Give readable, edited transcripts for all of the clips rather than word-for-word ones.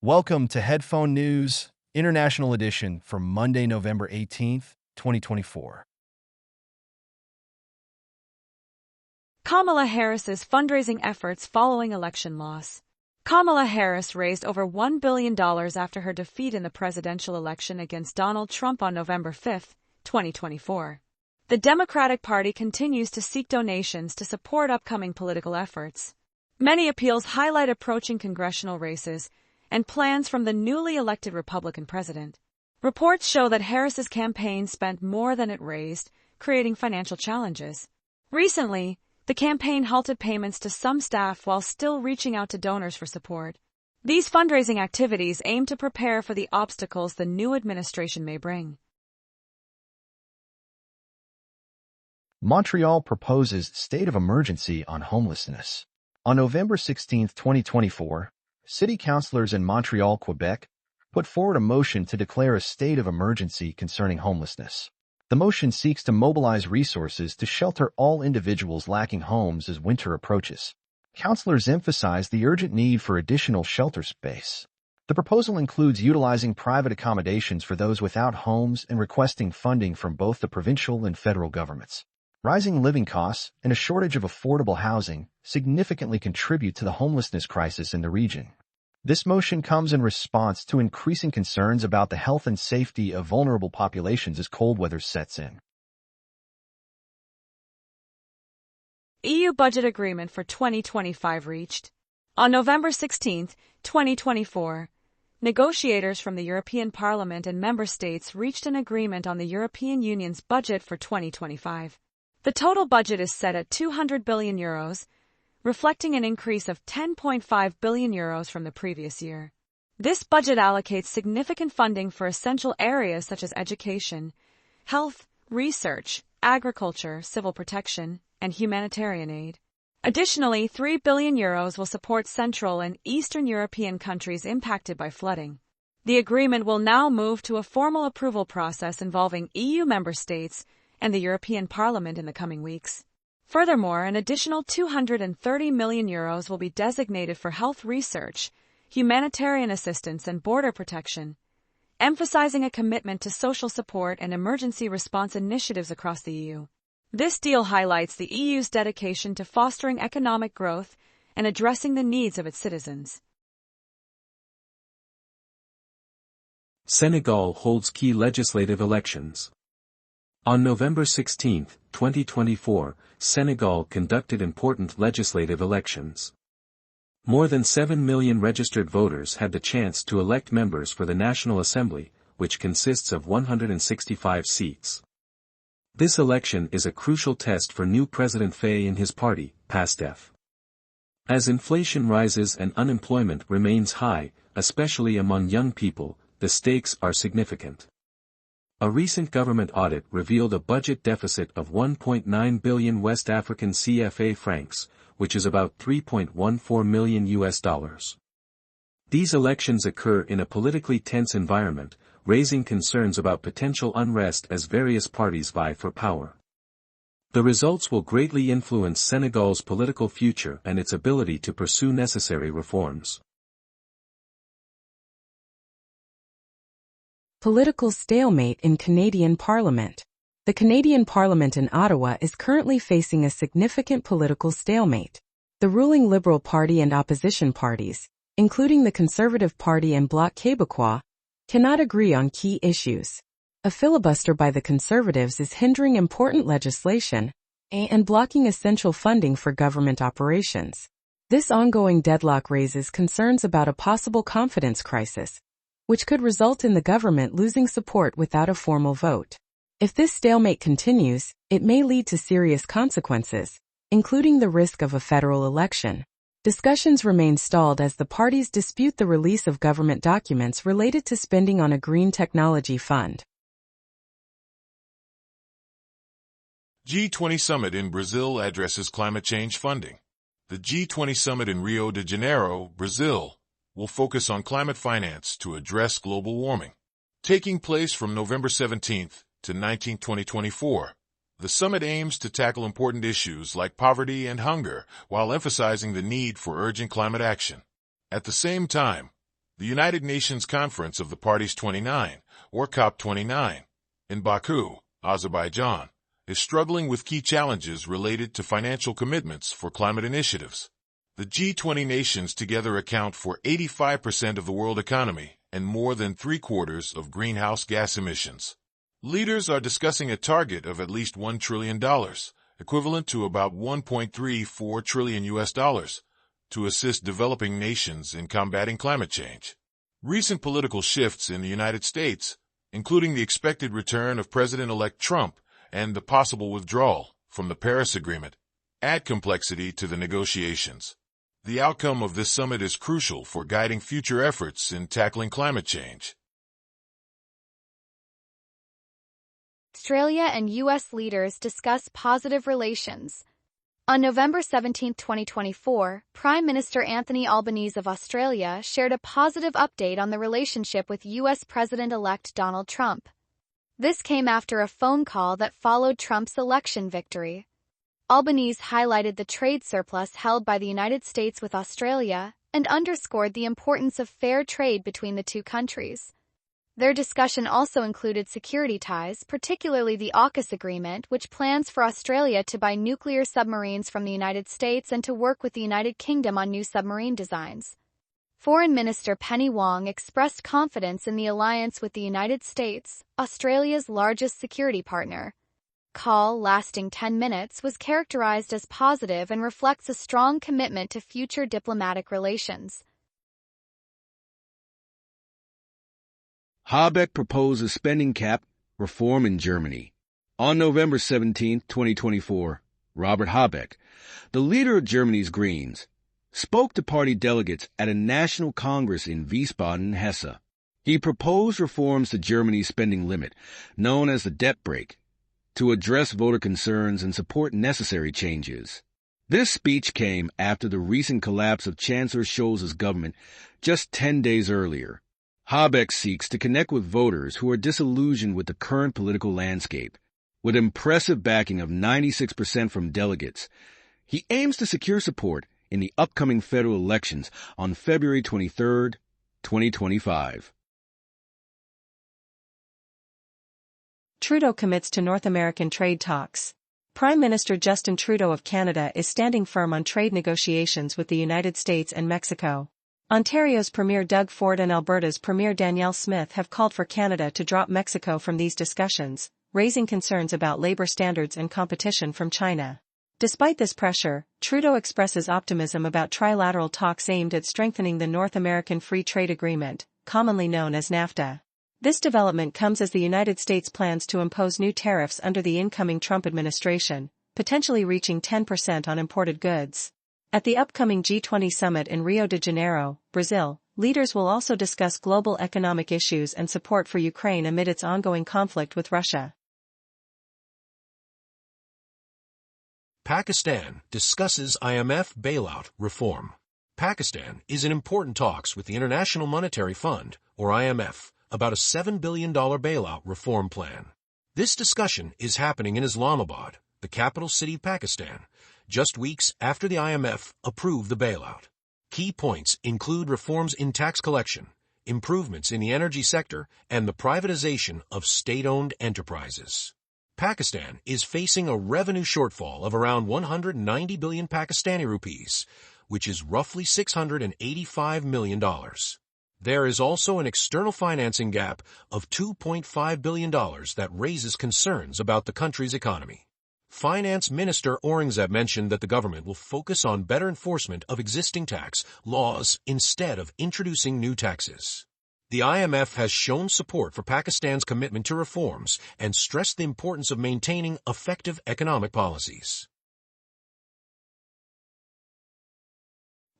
Welcome to Headphone News, International Edition for Monday, November 18th, 2024. Kamala Harris's fundraising efforts following election loss. Kamala Harris raised over $1 billion after her defeat in the presidential election against Donald Trump on November 5, 2024. The Democratic Party continues to seek donations to support upcoming political efforts. Many appeals highlight approaching congressional races and plans from the newly elected Republican president. Reports show that Harris's campaign spent more than it raised, creating financial challenges. Recently, the campaign halted payments to some staff while still reaching out to donors for support. These fundraising activities aim to prepare for the obstacles the new administration may bring. Montreal proposes state of emergency on homelessness. On November 16, 2024, city councilors in Montreal, Quebec, put forward a motion to declare a state of emergency concerning homelessness. The motion seeks to mobilize resources to shelter all individuals lacking homes as winter approaches. Councilors emphasize the urgent need for additional shelter space. The proposal includes utilizing private accommodations for those without homes and requesting funding from both the provincial and federal governments. Rising living costs and a shortage of affordable housing significantly contribute to the homelessness crisis in the region. This motion comes in response to increasing concerns about the health and safety of vulnerable populations as cold weather sets in. EU budget agreement for 2025 reached. On November 16, 2024, negotiators from the European Parliament and member states reached an agreement on the European Union's budget for 2025. The total budget is set at €200 billion, reflecting an increase of €10.5 billion from the previous year. This budget allocates significant funding for essential areas such as education, health, research, agriculture, civil protection, and humanitarian aid. Additionally, €3 billion will support Central and Eastern European countries impacted by flooding. The agreement will now move to a formal approval process involving EU member states and the European Parliament in the coming weeks. Furthermore, an additional €230 million will be designated for health research, humanitarian assistance and border protection, emphasizing a commitment to social support and emergency response initiatives across the EU. This deal highlights the EU's dedication to fostering economic growth and addressing the needs of its citizens. Senegal holds key legislative elections. On November 16, 2024, Senegal conducted important legislative elections. More than 7 million registered voters had the chance to elect members for the National Assembly, which consists of 165 seats. This election is a crucial test for new President Faye and his party, PASTEF. As inflation rises and unemployment remains high, especially among young people, the stakes are significant. A recent government audit revealed a budget deficit of 1.9 billion West African CFA francs, which is about $3.14 million. These elections occur in a politically tense environment, raising concerns about potential unrest as various parties vie for power. The results will greatly influence Senegal's political future and its ability to pursue necessary reforms. Political stalemate in Canadian Parliament. The Canadian Parliament in Ottawa is currently facing a significant political stalemate. The ruling Liberal Party and opposition parties, including the Conservative Party and Bloc Québécois, cannot agree on key issues. A filibuster by the Conservatives is hindering important legislation and blocking essential funding for government operations. This ongoing deadlock raises concerns about a possible confidence crisis, which could result in the government losing support without a formal vote. If this stalemate continues, it may lead to serious consequences, including the risk of a federal election. Discussions remain stalled as the parties dispute the release of government documents related to spending on a green technology fund. G20 Summit in Brazil addresses climate change funding. The G20 Summit in Rio de Janeiro, Brazil, will focus on climate finance to address global warming. Taking place from November 17 to 19, 2024, the summit aims to tackle important issues like poverty and hunger while emphasizing the need for urgent climate action. At the same time, The United Nations Conference of the Parties 29, or COP29, in Baku, Azerbaijan, is struggling with key challenges related to financial commitments for climate initiatives. The G20 nations together account for 85% of the world economy and more than three-quarters of greenhouse gas emissions. Leaders are discussing a target of at least $1 trillion, equivalent to about $1.34 trillion, to assist developing nations in combating climate change. Recent political shifts in the United States, including the expected return of President-elect Trump and the possible withdrawal from the Paris Agreement, add complexity to the negotiations. The outcome of this summit is crucial for guiding future efforts in tackling climate change. Australia and U.S. leaders discuss positive relations. On November 17, 2024, Prime Minister Anthony Albanese of Australia shared a positive update on the relationship with U.S. President-elect Donald Trump. This came after a phone call that followed Trump's election victory. Albanese highlighted the trade surplus held by the United States with Australia and underscored the importance of fair trade between the two countries. Their discussion also included security ties, particularly the AUKUS agreement, which plans for Australia to buy nuclear submarines from the United States and to work with the United Kingdom on new submarine designs. Foreign Minister Penny Wong expressed confidence in the alliance with the United States, Australia's largest security partner. Call, lasting 10 minutes, was characterized as positive and reflects a strong commitment to future diplomatic relations. Habeck proposes spending cap reform in Germany. On November 17, 2024, Robert Habeck, the leader of Germany's Greens, spoke to party delegates at a national congress in Wiesbaden-Hesse. He proposed reforms to Germany's spending limit, known as the debt brake, to address voter concerns and support necessary changes. This speech came after the recent collapse of Chancellor Scholz's government just 10 days earlier. Habeck seeks to connect with voters who are disillusioned with the current political landscape. With impressive backing of 96% from delegates, he aims to secure support in the upcoming federal elections on February 23, 2025. Trudeau commits to North American trade talks. Prime Minister Justin Trudeau of Canada is standing firm on trade negotiations with the United States and Mexico. Ontario's Premier Doug Ford and Alberta's Premier Danielle Smith have called for Canada to drop Mexico from these discussions, raising concerns about labor standards and competition from China. Despite this pressure, Trudeau expresses optimism about trilateral talks aimed at strengthening the North American Free Trade Agreement, commonly known as NAFTA. This development comes as the United States plans to impose new tariffs under the incoming Trump administration, potentially reaching 10% on imported goods. At the upcoming G20 summit in Rio de Janeiro, Brazil, leaders will also discuss global economic issues and support for Ukraine amid its ongoing conflict with Russia. Pakistan discusses IMF bailout reform. Pakistan is in important talks with the International Monetary Fund, or IMF, about a $7 billion bailout reform plan. This discussion is happening in Islamabad, the capital city of Pakistan, just weeks after the IMF approved the bailout. Key points include reforms in tax collection, improvements in the energy sector, and the privatization of state-owned enterprises. Pakistan is facing a revenue shortfall of around 190 billion Pakistani rupees, which is roughly $685 million. There is also an external financing gap of $2.5 billion that raises concerns about the country's economy. Finance Minister Aurangzeb mentioned that the government will focus on better enforcement of existing tax laws instead of introducing new taxes. The IMF has shown support for Pakistan's commitment to reforms and stressed the importance of maintaining effective economic policies.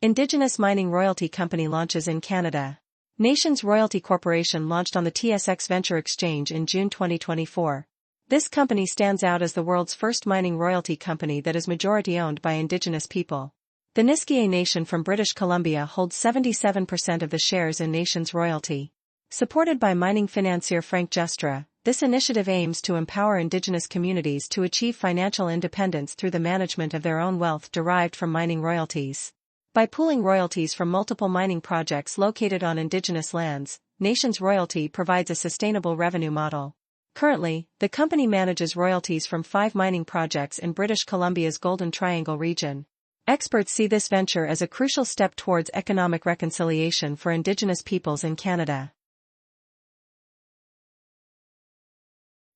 Indigenous mining royalty company launches in Canada. Nations Royalty Corporation launched on the TSX Venture Exchange in June 2024. This company stands out as the world's first mining royalty company that is majority-owned by Indigenous people. The Nisga'a Nation from British Columbia holds 77% of the shares in Nations Royalty. Supported by mining financier Frank Justra, this initiative aims to empower Indigenous communities to achieve financial independence through the management of their own wealth derived from mining royalties. By pooling royalties from multiple mining projects located on indigenous lands, Nations Royalty provides a sustainable revenue model. Currently, the company manages royalties from 5 mining projects in British Columbia's Golden Triangle region. Experts see this venture as a crucial step towards economic reconciliation for Indigenous peoples in Canada.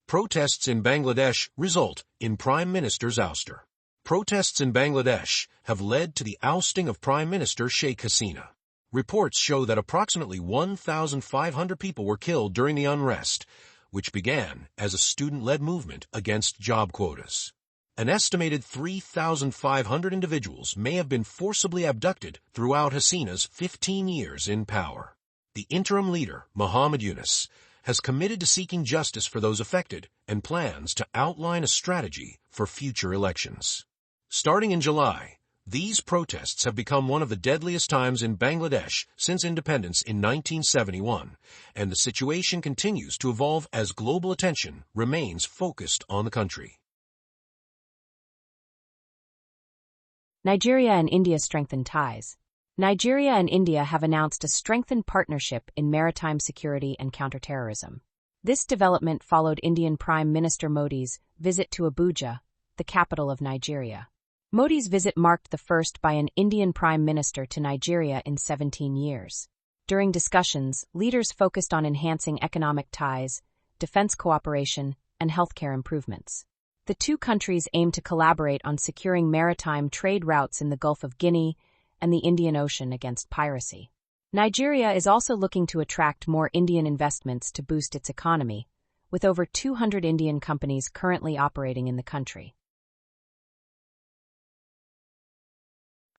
Protests in Bangladesh result in Prime Minister's ouster. Protests in Bangladesh have led to the ousting of Prime Minister Sheikh Hasina. Reports show that approximately 1,500 people were killed during the unrest, which began as a student-led movement against job quotas. An estimated 3,500 individuals may have been forcibly abducted throughout Hasina's 15 years in power. The interim leader, Muhammad Yunus, has committed to seeking justice for those affected and plans to outline a strategy for future elections. Starting in July, these protests have become one of the deadliest times in Bangladesh since independence in 1971, and the situation continues to evolve as global attention remains focused on the country. Nigeria and India strengthen ties. Nigeria and India have announced a strengthened partnership in maritime security and counterterrorism. This development followed Indian Prime Minister Modi's visit to Abuja, the capital of Nigeria. Modi's visit marked the first by an Indian Prime Minister to Nigeria in 17 years. During discussions, leaders focused on enhancing economic ties, defense cooperation, and healthcare improvements. The two countries aim to collaborate on securing maritime trade routes in the Gulf of Guinea and the Indian Ocean against piracy. Nigeria is also looking to attract more Indian investments to boost its economy, with over 200 Indian companies currently operating in the country.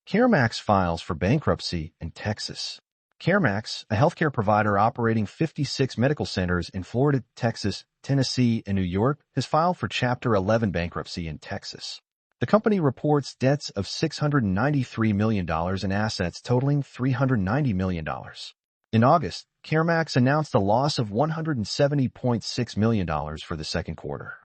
CareMax files for bankruptcy in Texas. CareMax, a healthcare provider operating 56 medical centers in Florida, Texas, Tennessee, and New York, has filed for Chapter 11 bankruptcy in Texas. The company reports debts of $693 million and assets totaling $390 million. In August, CareMax announced a loss of $170.6 million for the second quarter.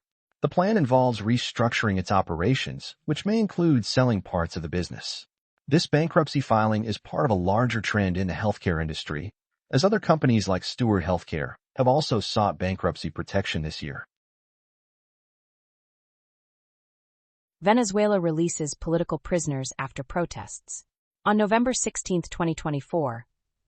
The plan involves restructuring its operations, which may include selling parts of the business. This bankruptcy filing is part of a larger trend in the healthcare industry, as other companies like Steward Healthcare have also sought bankruptcy protection this year. Venezuela releases political prisoners after protests. On November 16, 2024,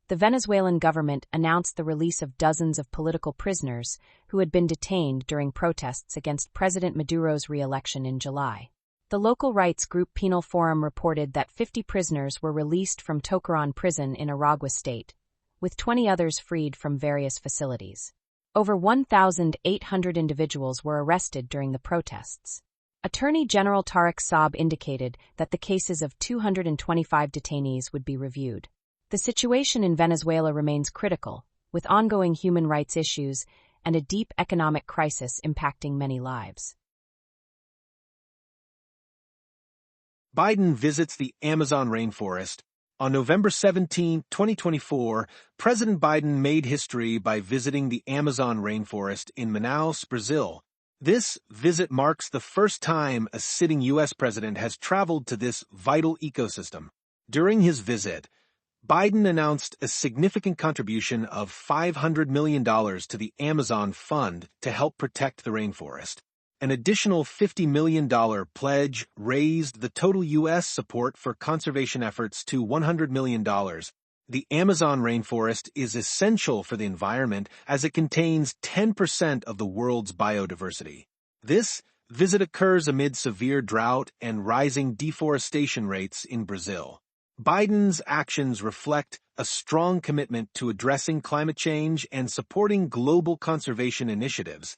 the Venezuelan government announced the release of dozens of political prisoners who had been detained during protests against President Maduro's re-election in July. The local rights group Penal Forum reported that 50 prisoners were released from Tocaron prison in Aragua state, with 20 others freed from various facilities. Over 1,800 individuals were arrested during the protests. Attorney General Tariq Saab indicated that the cases of 225 detainees would be reviewed. The situation in Venezuela remains critical, with ongoing human rights issues and a deep economic crisis impacting many lives. Biden visits the Amazon rainforest. On November 17, 2024, President Biden made history by visiting the Amazon rainforest in Manaus, Brazil. This visit marks the first time a sitting U.S. president has traveled to this vital ecosystem. During his visit, Biden announced a significant contribution of $500 million to the Amazon Fund to help protect the rainforest. An additional $50 million pledge raised the total U.S. support for conservation efforts to $100 million. The Amazon rainforest is essential for the environment as it contains 10% of the world's biodiversity. This visit occurs amid severe drought and rising deforestation rates in Brazil. Biden's actions reflect a strong commitment to addressing climate change and supporting global conservation initiatives.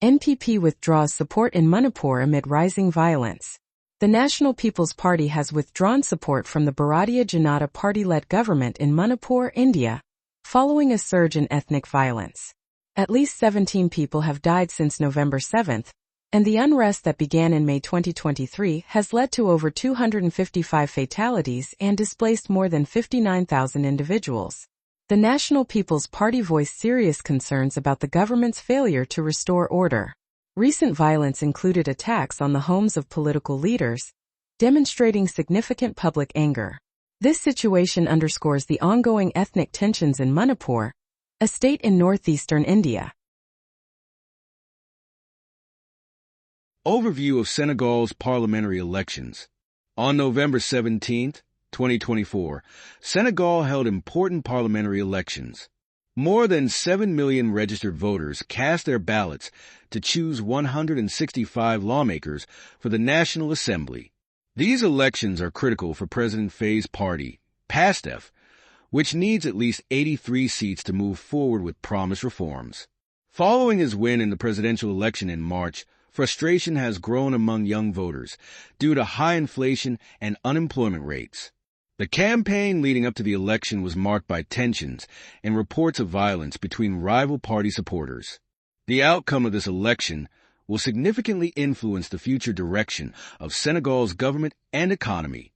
NPP withdraws support in Manipur amid rising violence. The National People's Party has withdrawn support from the Bharatiya Janata Party-led government in Manipur, India, following a surge in ethnic violence. At least 17 people have died since November 7, and the unrest that began in May 2023 has led to over 255 fatalities and displaced more than 59,000 individuals. The National People's Party voiced serious concerns about the government's failure to restore order. Recent violence included attacks on the homes of political leaders, demonstrating significant public anger. This situation underscores the ongoing ethnic tensions in Manipur, a state in northeastern India. Overview of Senegal's parliamentary elections. On November 17, 2024, Senegal held important parliamentary elections. More than 7 million registered voters cast their ballots to choose 165 lawmakers for the National Assembly. These elections are critical for President Faye's party, PASTEF, which needs at least 83 seats to move forward with promised reforms. Following his win in the presidential election in March, frustration has grown among young voters due to high inflation and unemployment rates. The campaign leading up to the election was marked by tensions and reports of violence between rival party supporters. The outcome of this election will significantly influence the future direction of Senegal's government and economy.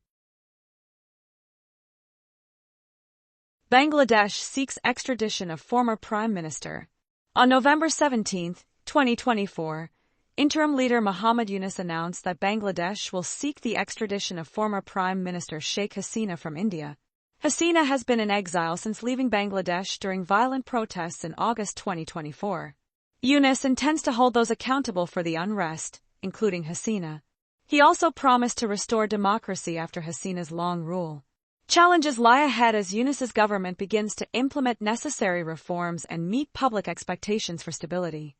Bangladesh seeks extradition of former Prime Minister. On November 17, 2024, Interim leader Muhammad Yunus announced that Bangladesh will seek the extradition of former Prime Minister Sheikh Hasina from India. Hasina has been in exile since leaving Bangladesh during violent protests in August 2024. Yunus intends to hold those accountable for the unrest, including Hasina. He also promised to restore democracy after Hasina's long rule. Challenges lie ahead as Yunus's government begins to implement necessary reforms and meet public expectations for stability.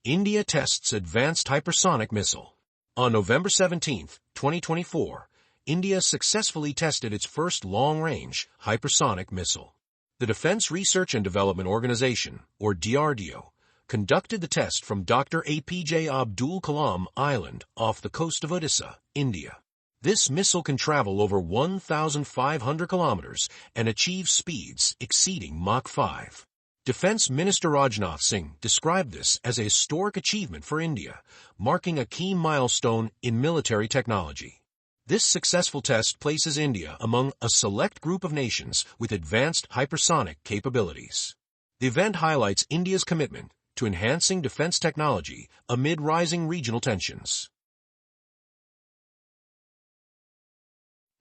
India tests advanced hypersonic missile. On November 17, 2024, India successfully tested its first long-range hypersonic missile. The Defense Research and Development Organization, or DRDO, conducted the test from Dr. APJ Abdul Kalam Island off the coast of Odisha, India. This missile can travel over 1,500 kilometers and achieve speeds exceeding Mach 5. Defense Minister Rajnath Singh described this as a historic achievement for India, marking a key milestone in military technology. This successful test places India among a select group of nations with advanced hypersonic capabilities. The event highlights India's commitment to enhancing defense technology amid rising regional tensions.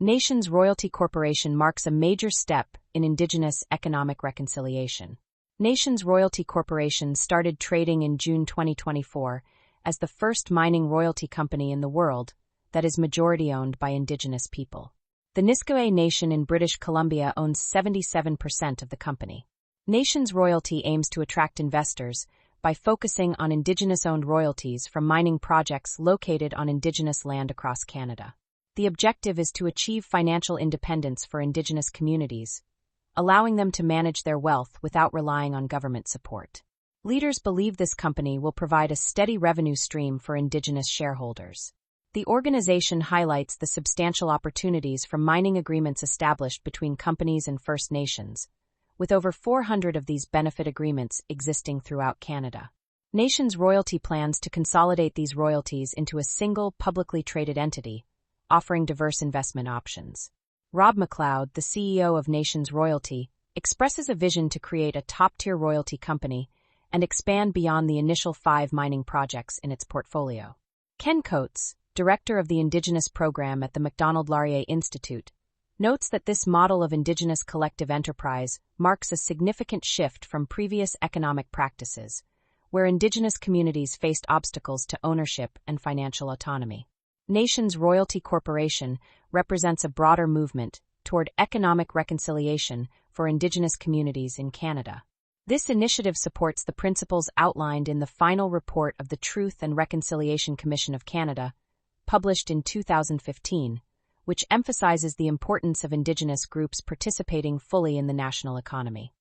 Nations Royalty Corporation marks a major step in Indigenous economic reconciliation. Nations Royalty Corporation started trading in June 2024 as the first mining royalty company in the world that is majority-owned by Indigenous people. The Nisqually Nation in British Columbia owns 77% of the company. Nations Royalty aims to attract investors by focusing on Indigenous-owned royalties from mining projects located on Indigenous land across Canada. The objective is to achieve financial independence for Indigenous communities, allowing them to manage their wealth without relying on government support. Leaders believe this company will provide a steady revenue stream for Indigenous shareholders. The organization highlights the substantial opportunities from mining agreements established between companies and First Nations, with over 400 of these benefit agreements existing throughout Canada. Nations Royalty plans to consolidate these royalties into a single publicly traded entity, offering diverse investment options. Rob McLeod, the CEO of Nations Royalty, expresses a vision to create a top-tier royalty company and expand beyond the initial 5 mining projects in its portfolio. Ken Coates, director of the Indigenous program at the Macdonald-Laurier Institute, notes that this model of Indigenous collective enterprise marks a significant shift from previous economic practices, where Indigenous communities faced obstacles to ownership and financial autonomy. Nations Royalty Corporation represents a broader movement toward economic reconciliation for Indigenous communities in Canada. This initiative supports the principles outlined in the final report of the Truth and Reconciliation Commission of Canada, published in 2015, which emphasizes the importance of Indigenous groups participating fully in the national economy.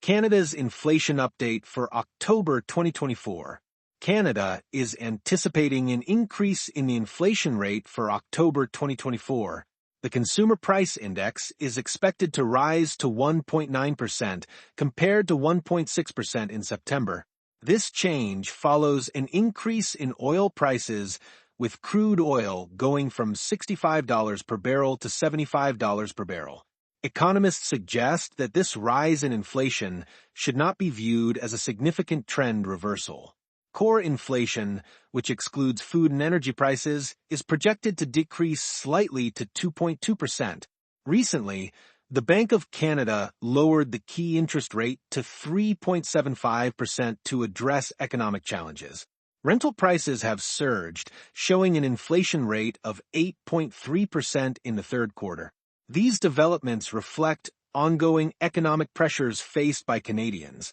Canada's inflation update for October 2024. Canada is anticipating an increase in the inflation rate for October 2024. The Consumer Price Index is expected to rise to 1.9% compared to 1.6% in September. This change follows an increase in oil prices, with crude oil going from $65 per barrel to $75 per barrel. Economists suggest that this rise in inflation should not be viewed as a significant trend reversal. Core inflation, which excludes food and energy prices, is projected to decrease slightly to 2.2%. Recently, the Bank of Canada lowered the key interest rate to 3.75% to address economic challenges. Rental prices have surged, showing an inflation rate of 8.3% in the third quarter. These developments reflect ongoing economic pressures faced by Canadians.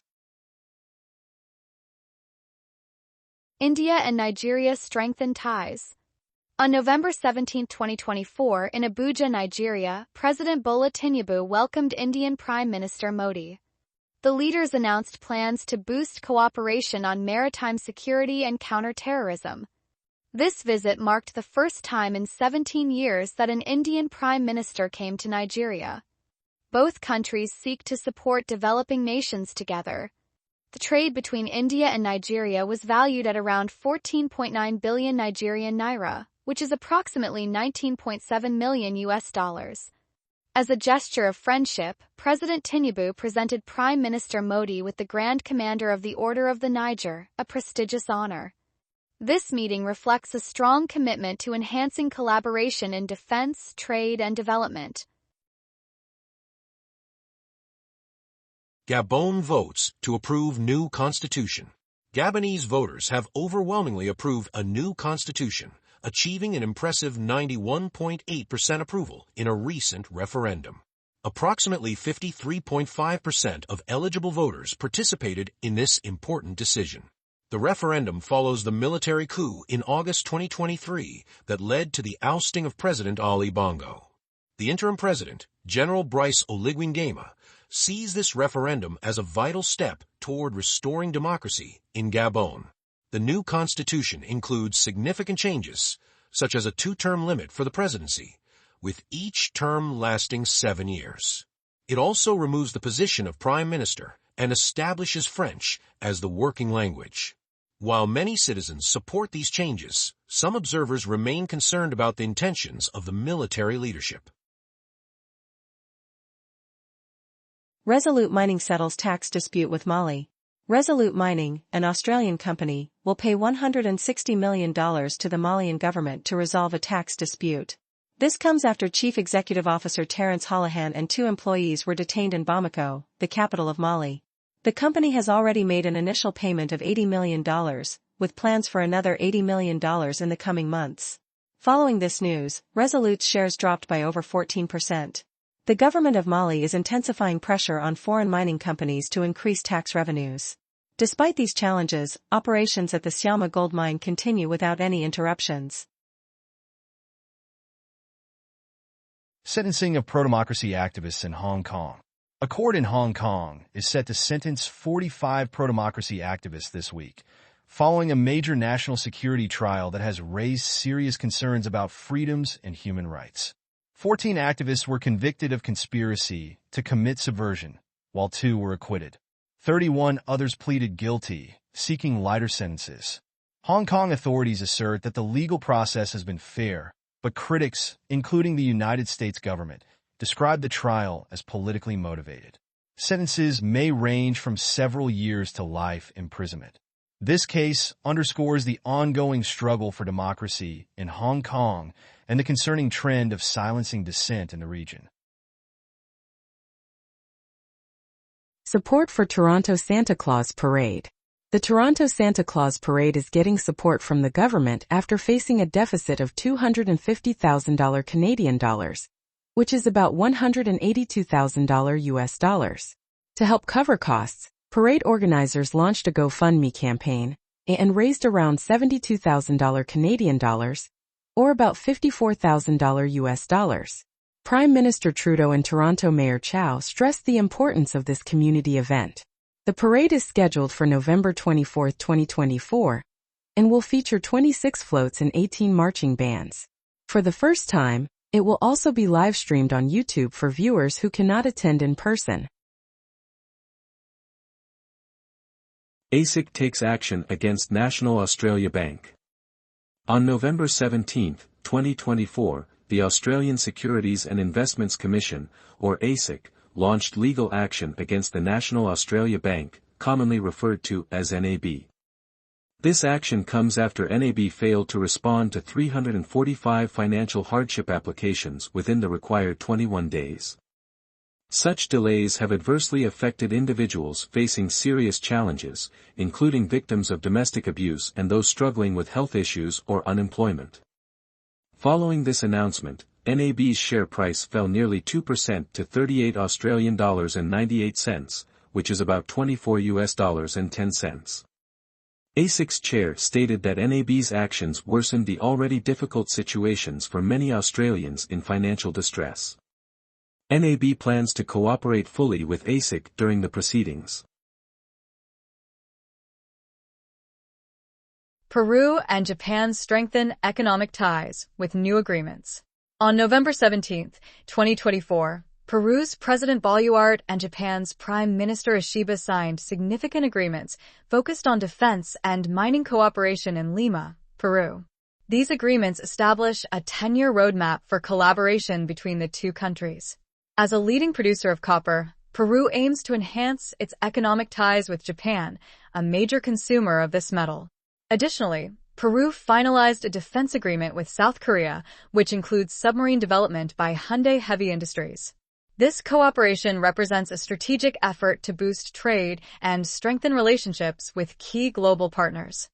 India and Nigeria strengthen ties. On November 17, 2024, in Abuja, Nigeria, President Bola Tinubu welcomed Indian Prime Minister Modi. The leaders announced plans to boost cooperation on maritime security and counter-terrorism. This visit marked the first time in 17 years that an Indian Prime Minister came to Nigeria. Both countries seek to support developing nations together. The trade between India and Nigeria was valued at around 14.9 billion Nigerian naira, which is approximately $19.7 million. As a gesture of friendship, President Tinubu presented Prime Minister Modi with the Grand Commander of the Order of the Niger, a prestigious honor. This meeting reflects a strong commitment to enhancing collaboration in defense, trade, and development. Gabon votes to approve new constitution. Gabonese voters have overwhelmingly approved a new constitution, achieving an impressive 91.8% approval in a recent referendum. Approximately 53.5% of eligible voters participated in this important decision. The referendum follows the military coup in August 2023 that led to the ousting of President Ali Bongo. The interim president, General Brice Oligui Nguema, sees this referendum as a vital step toward restoring democracy in Gabon. The new constitution includes significant changes, such as a 2-term limit for the presidency, with each term lasting 7 years. It also removes the position of prime minister and establishes French as the working language. While many citizens support these changes, some observers remain concerned about the intentions of the military leadership. Resolute Mining settles tax dispute with Mali. Resolute Mining, an Australian company, will pay $160 million to the Malian government to resolve a tax dispute. This comes after Chief Executive Officer Terence Holohan and 2 employees were detained in Bamako, the capital of Mali. The company has already made an initial payment of $80 million, with plans for another $80 million in the coming months. Following this news, Resolute's shares dropped by over 14%. The government of Mali is intensifying pressure on foreign mining companies to increase tax revenues. Despite these challenges, operations at the Syama gold mine continue without any interruptions. Sentencing of pro-democracy activists in Hong Kong. A court in Hong Kong is set to sentence 45 pro-democracy activists this week, following a major national security trial that has raised serious concerns about freedoms and human rights. 14 activists were convicted of conspiracy to commit subversion, while 2 were acquitted. 31 others pleaded guilty, seeking lighter sentences. Hong Kong authorities assert that the legal process has been fair, but critics, including the United States government, describe the trial as politically motivated. Sentences may range from several years to life imprisonment. This case underscores the ongoing struggle for democracy in Hong Kong and the concerning trend of silencing dissent in the region. Support for Toronto Santa Claus Parade. The Toronto Santa Claus Parade is getting support from the government after facing a deficit of $250,000 Canadian dollars, which is about $182,000 US dollars. To help cover costs, parade organizers launched a GoFundMe campaign and raised around $72,000 Canadian dollars, or about $54,000 US dollars. Prime Minister Trudeau and Toronto Mayor Chow stressed the importance of this community event. The parade is scheduled for November 24, 2024, and will feature 26 floats and 18 marching bands. For the first time, it will also be live-streamed on YouTube for viewers who cannot attend in person. ASIC takes action against National Australia Bank. On November 17, 2024, the Australian Securities and Investments Commission, or ASIC, launched legal action against the National Australia Bank, commonly referred to as NAB. This action comes after NAB failed to respond to 345 financial hardship applications within the required 21 days. Such delays have adversely affected individuals facing serious challenges, including victims of domestic abuse and those struggling with health issues or unemployment. Following this announcement, NAB's share price fell nearly 2% to $38.98, which is about $24.10. ASIC's chair stated that NAB's actions worsened the already difficult situations for many Australians in financial distress. NAB plans to cooperate fully with ASIC during the proceedings. Peru and Japan strengthen economic ties with new agreements. On November 17, 2024, Peru's President Bailout and Japan's Prime Minister Ishiba signed significant agreements focused on defense and mining cooperation in Lima, Peru. These agreements establish a 10-year roadmap for collaboration between the two countries. As a leading producer of copper, Peru aims to enhance its economic ties with Japan, a major consumer of this metal. Additionally, Peru finalized a defense agreement with South Korea, which includes submarine development by Hyundai Heavy Industries. This cooperation represents a strategic effort to boost trade and strengthen relationships with key global partners.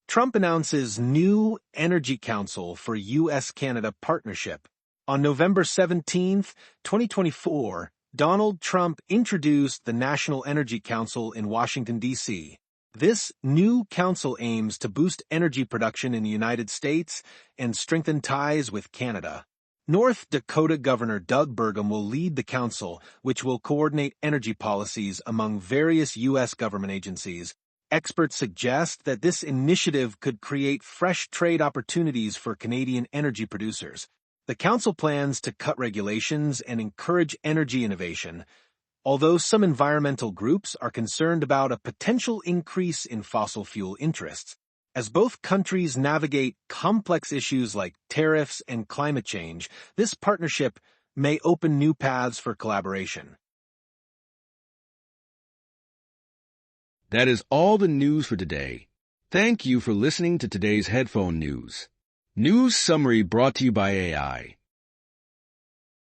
Trump announces new Energy Council for U.S.-Canada partnership. On November 17, 2024, Donald Trump introduced the National Energy Council in Washington, D.C. This new council aims to boost energy production in the United States and strengthen ties with Canada. North Dakota Governor Doug Burgum will lead the council, which will coordinate energy policies among various U.S. government agencies. Experts suggest that this initiative could create fresh trade opportunities for Canadian energy producers. The council plans to cut regulations and encourage energy innovation, although some environmental groups are concerned about a potential increase in fossil fuel interests. As both countries navigate complex issues like tariffs and climate change, this partnership may open new paths for collaboration. That is all the news for today. Thank you for listening to today's headphone news. News summary brought to you by AI.